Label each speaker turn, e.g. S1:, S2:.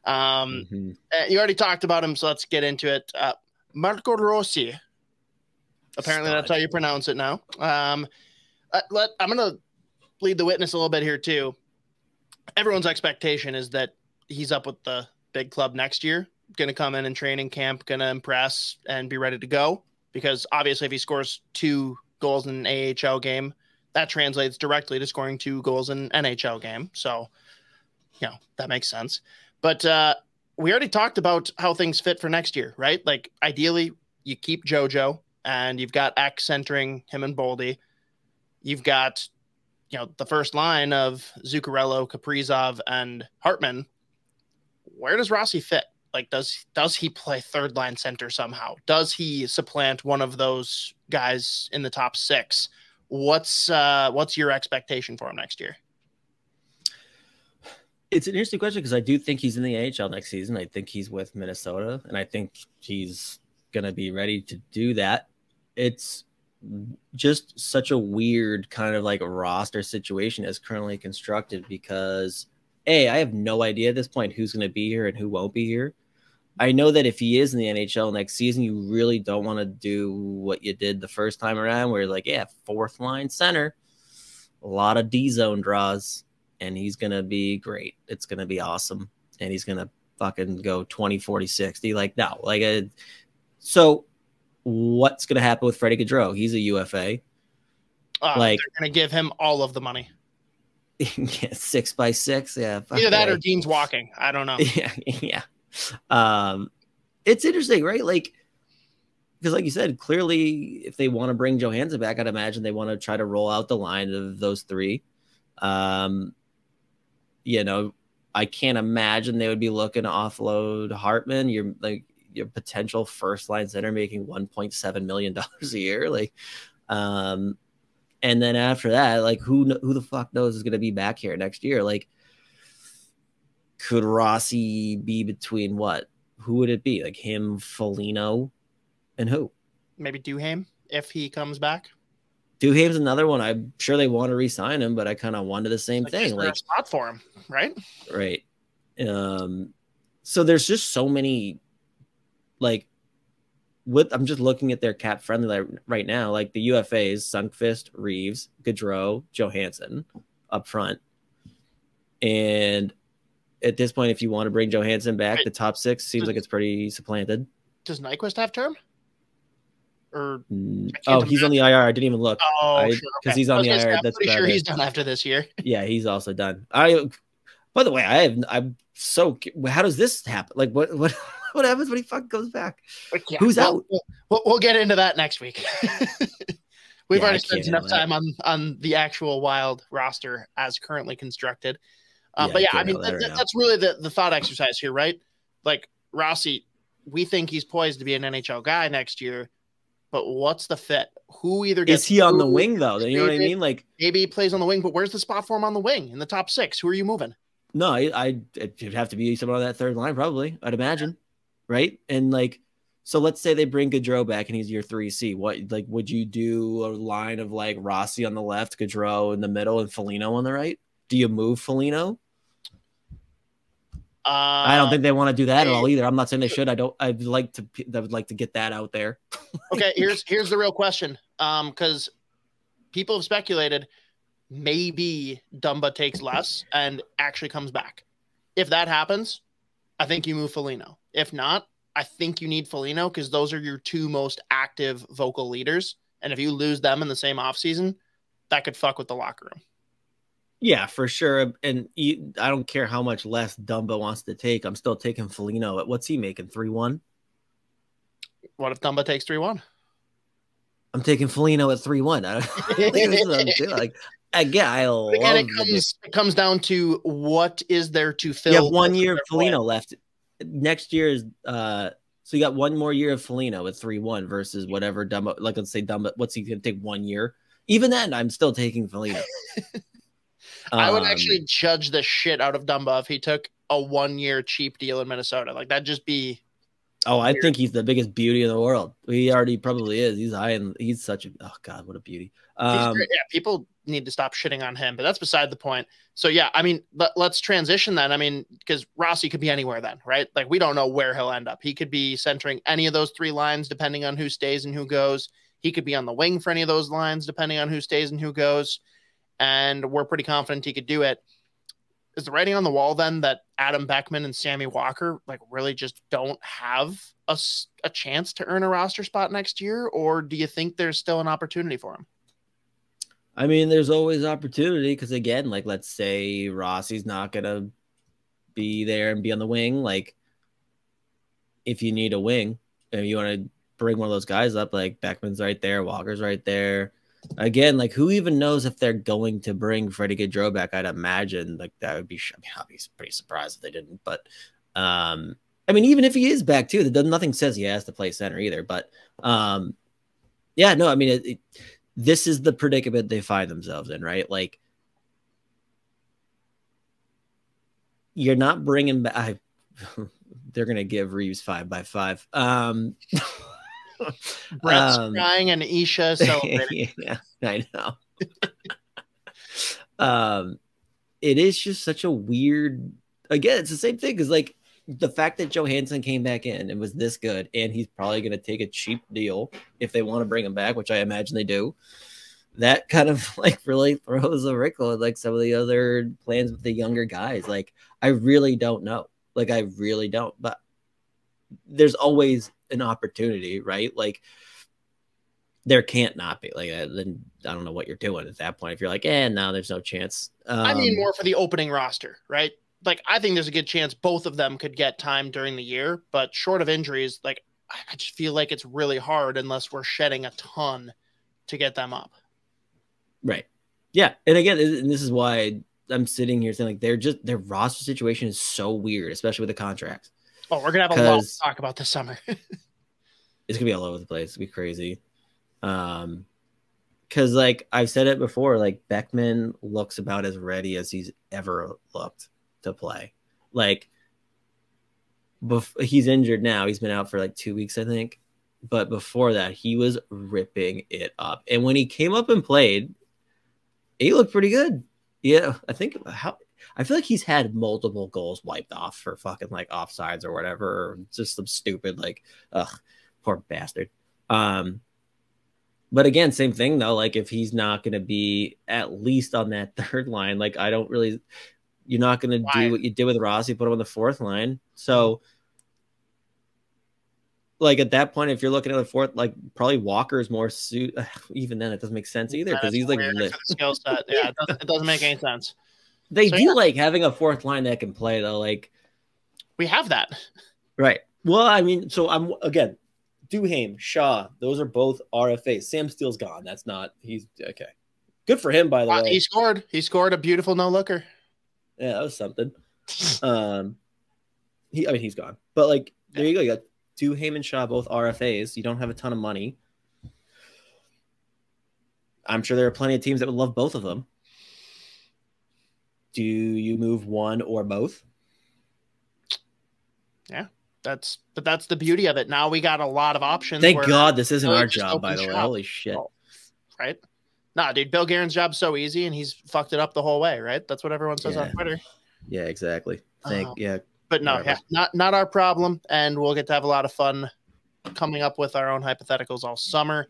S1: You already talked about him, so let's get into it. Marco Rossi. Apparently that's how you pronounce it now. I'm going to lead the witness a little bit here too. Everyone's expectation is that he's up with the big club next year, going to come in training camp, going to impress and be ready to go. Because obviously if he scores 2 goals in an AHL game, that translates directly to scoring 2 goals in an NHL game. So, that makes sense. But we already talked about how things fit for next year, right? Like ideally you keep JoJo and you've got X centering him and Boldy. You've got, the first line of Zuccarello, Kaprizov, and Hartman. Where does Rossi fit? Like, does he play third line center somehow? Does he supplant one of those guys in the top 6? What's your expectation for him next year?
S2: It's an interesting question because I do think he's in the AHL next season. I think he's with Minnesota, and I think he's going to be ready to do that. It's just such a weird kind of like roster situation as currently constructed because I have no idea at this point who's going to be here and who won't be here. I know that if he is in the NHL next season, you really don't want to do what you did the first time around where you're like, fourth line center, a lot of D zone draws, and he's going to be great. It's going to be awesome. And he's going to fucking go 20, 40, 60. Like, no, so what's going to happen with Freddie Gaudreau? He's a UFA.
S1: They're going to give him all of the money.
S2: 6 by 6. Yeah.
S1: Either that or Dean's walking. I don't know.
S2: Yeah. It's interesting, right? Like, because like you said, clearly if they want to bring Johansson back, I'd imagine they want to try to roll out the line of those 3. I can't imagine they would be looking to offload Hartman. Your potential first line center making $1.7 million a year. And then after that, like who the fuck knows is going to be back here next year? Like, could Rossi be between what? Who would it be? Like him, Foligno, and who?
S1: Maybe Duhaime if he comes back.
S2: Duhaime's another one. I'm sure they want to re-sign him, but I kind of wonder the same thing.
S1: Like a spot for him, right?
S2: Right. So there's just so many. I'm just looking at their cap friendly right now. Like the UFAs, Sundqvist, Reeves, Gaudreau, Johansson up front, and at this point, if you want to bring Johansson back, the top 6 seems like it's pretty supplanted.
S1: Does Nyquist have term? Or
S2: he's on the IR. I didn't even look.
S1: Because
S2: he's on the IR. That's
S1: pretty sure he's done after this year.
S2: Yeah, he's also done. By the way, I'm so. How does this happen? Like, what happens when he fucking goes back? Who's out?
S1: We'll get into that next week. We've already spent enough time on the actual Wild roster as currently constructed. But yeah, I mean, that's really the thought exercise here, right? Like Rossi, we think he's poised to be an NHL guy next year, but what's the fit? Who either gets?
S2: Is he on the wing though? You know what I mean? Like
S1: maybe he plays on the wing, but where's the spot for him on the wing in the top 6? Who are you moving?
S2: No, it'd have to be someone on that third line, probably. I'd imagine, right? And like, so let's say they bring Gaudreau back and he's your 3C. What would you do a line of like Rossi on the left, Gaudreau in the middle, and Foligno on the right? Do you move Foligno? I don't think they want to do that at all either. I'm not saying they should. I would like to get that out there.
S1: Okay, here's the real question. Because people have speculated maybe Dumba takes less and actually comes back. If that happens, I think you move Foligno. If not, I think you need Foligno because those are your 2 most active vocal leaders. And if you lose them in the same offseason, that could fuck with the locker room.
S2: Yeah, for sure. And I don't care how much less Dumba wants to take. I'm still taking Foligno. What's he making? 3-1?
S1: What if Dumba takes 3-1?
S2: I'm taking Foligno at 3-1.
S1: It comes down to what is there to fill.
S2: You have 1 year of Foligno left. Next year is so you got 1 more year of Foligno at 3-1 versus whatever Dumba. Like let's say Dumba, what's he gonna take 1 year? Even then, I'm still taking Foligno.
S1: I would actually judge the shit out of Dumba if he took a 1 year cheap deal in Minnesota. Like that'd just be
S2: Oh, I think he's the biggest beauty in the world. He already probably is. He's high and he's such a, oh God, what a beauty.
S1: Yeah, people need to stop shitting on him, but that's beside the point. So yeah, I mean, let's transition then. I mean, because Rossi could be anywhere then, right? Like we don't know where he'll end up. He could be centering any of those three lines, depending on who stays and who goes. He could be on the wing for any of those lines, depending on who stays and who goes. And we're pretty confident he could do it. Is the writing on the wall then that Adam Beckman and Sammy Walker like really just don't have a chance to earn a roster spot next year? Or do you think there's still an opportunity for him?
S2: I mean, there's always opportunity because, again, like, let's say Rossi's not going to be there and be on the wing. Like, if you need a wing and you want to bring one of those guys up, like Beckman's right there, Walker's right there. Again, like, who even knows if they're going to bring Freddie Gaudreau back? I'd imagine like that would be. I mean, I'd be pretty surprised if they didn't. But I mean, even if he is back too, nothing says he has to play center either. But yeah, no, I mean, this is the predicament they find themselves in, right? Like, you're not bringing back. They're gonna give Reeves 5x5.
S1: Brett's crying and Isha celebrating.
S2: Yeah, I know. It is just such a weird. Again, it's the same thing because, like, the fact that Johansson came back in and was this good, and he's probably going to take a cheap deal if they want to bring him back, which I imagine they do. That kind of like really throws a wrinkle at like some of the other plans with the younger guys. Like, I really don't know. Like, I really don't. But there's always an opportunity, right? Like, there can't not be. Like, then I don't know what you're doing at that point. If you're like, no, there's no chance.
S1: I mean, more for the opening roster, right? Like, I think there's a good chance both of them could get time during the year, but short of injuries, like, I just feel like it's really hard unless we're shedding a ton to get them up.
S2: Right. Yeah. And again, and this is why I'm sitting here saying, like, their roster situation is so weird, especially with the contracts.
S1: Oh, we're going to have a lot to talk about this summer.
S2: It's going to be all over the place. It's going to be crazy. Because, like, I've said it before, like, Beckman looks about as ready as he's ever looked to play. Like, he's injured now. He's been out for like 2 weeks, I think. But before that, he was ripping it up. And when he came up and played, he looked pretty good. Yeah, I feel like he's had multiple goals wiped off for fucking like offsides or whatever, or just some stupid like, poor bastard. But again, same thing though. Like, if he's not going to be at least on that third line, like, I don't really. You're not going to do what you did with Rossi, put him on the fourth line. So, like, at that point, if you're looking at the fourth, like, probably Walker's more suit. Even then, it doesn't make sense either because he's like
S1: skill set. Yeah, it doesn't make any sense.
S2: They do like having a fourth line that can play though. Like,
S1: we have that,
S2: right? Well, I mean, so I'm again, Duhaime, Shaw. Those are both RFAs. Sam Steele's gone. That's not. He's okay. Good for him, by the way.
S1: He scored. He scored a beautiful no looker.
S2: Yeah, that was something. He's gone. But like, there you go. You got Duhaime and Shaw, both RFAs. You don't have a ton of money. I'm sure there are plenty of teams that would love both of them. Do you move one or both?
S1: Yeah, that's the beauty of it. Now we got a lot of options.
S2: Thank God this isn't our job, by the way. Holy shit.
S1: Right? Nah, dude, Bill Guerin's job's so easy, and he's fucked it up the whole way, right? That's what everyone says on Twitter.
S2: Yeah, exactly.
S1: But no, not our problem, and we'll get to have a lot of fun coming up with our own hypotheticals all summer.